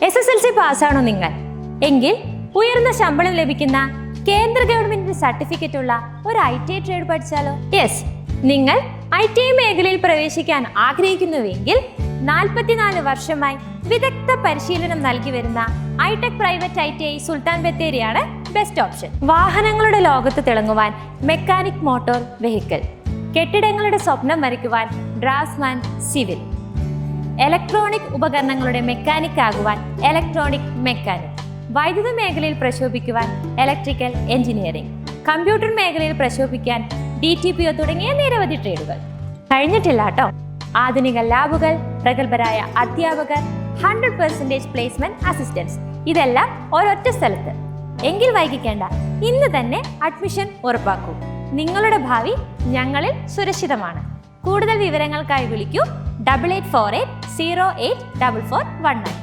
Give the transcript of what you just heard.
SSLC പാസ്സാണോ നിങ്ങൾ? എങ്കിൽ ഉയർന്ന ശമ്പളം ലഭിക്കുന്ന കേന്ദ്ര ഗവൺമെന്റിന്റെ സർട്ടിഫിക്കറ്റ് ഉള്ള ഒരു ITI ട്രേഡ് പഠിച്ചാലോ? യെസ്, നിങ്ങൾ ITI മേഖലയിൽ പ്രവേശിക്കാൻ ആഗ്രഹിക്കുന്നുവെങ്കിൽ 44 വർഷമായി വിദഗ്ധ പരിശീലനം നൽകി വരുന്ന ഐടെക് പ്രൈവറ്റ് ITI സുൽത്താൻ ബത്തേരിയാണ് ബെസ്റ്റ് ഓപ്ഷൻ. വാഹനങ്ങളുടെ ലോകത്ത് തിളങ്ങുവാൻ മെക്കാനിക് മോട്ടോർ വെഹിക്കിൾ, കെട്ടിടങ്ങളുടെ സ്വപ്നം വരയ്ക്കുവാൻ ഡ്രാഫ്റ്റ്സ്മാൻ സിവിൽ, ഇലക്ട്രോണിക് ഉപകരണങ്ങളുടെ മെക്കാനിക് ആകുവാൻ ഇലക്ട്രോണിക് മെക്കാനിക്, വൈദ്യുത മേഖലയിൽ പ്രശോഭിക്കുവാൻ ഇലക്ട്രിക്കൽ എഞ്ചിനീയറിംഗ്, കമ്പ്യൂട്ടർ മേഖലയിൽ പ്രശോഭിക്കാൻ DTPO തുടങ്ങിയ നിരവധി ട്രേഡുകൾ. കഴിഞ്ഞിട്ടില്ല കേട്ടോ. ആധുനിക ലാബുകൾ, പ്രഗത്ഭരായ അധ്യാപകർ, 100% പ്ലേസ്മെന്റ് അസിസ്റ്റൻസ്, ഇതെല്ലാം ഒരൊറ്റ സ്ഥലത്ത്. എങ്കിൽ വൈകിക്കേണ്ട, ഇന്ന് തന്നെ അഡ്മിഷൻ ഉറപ്പാക്കൂ. നിങ്ങളുടെ ഭാവി ഞങ്ങളിൽ സുരക്ഷിതമാണ്. കൂടുതൽ വിവരങ്ങൾക്കായി വിളിക്കൂ 8848 084419.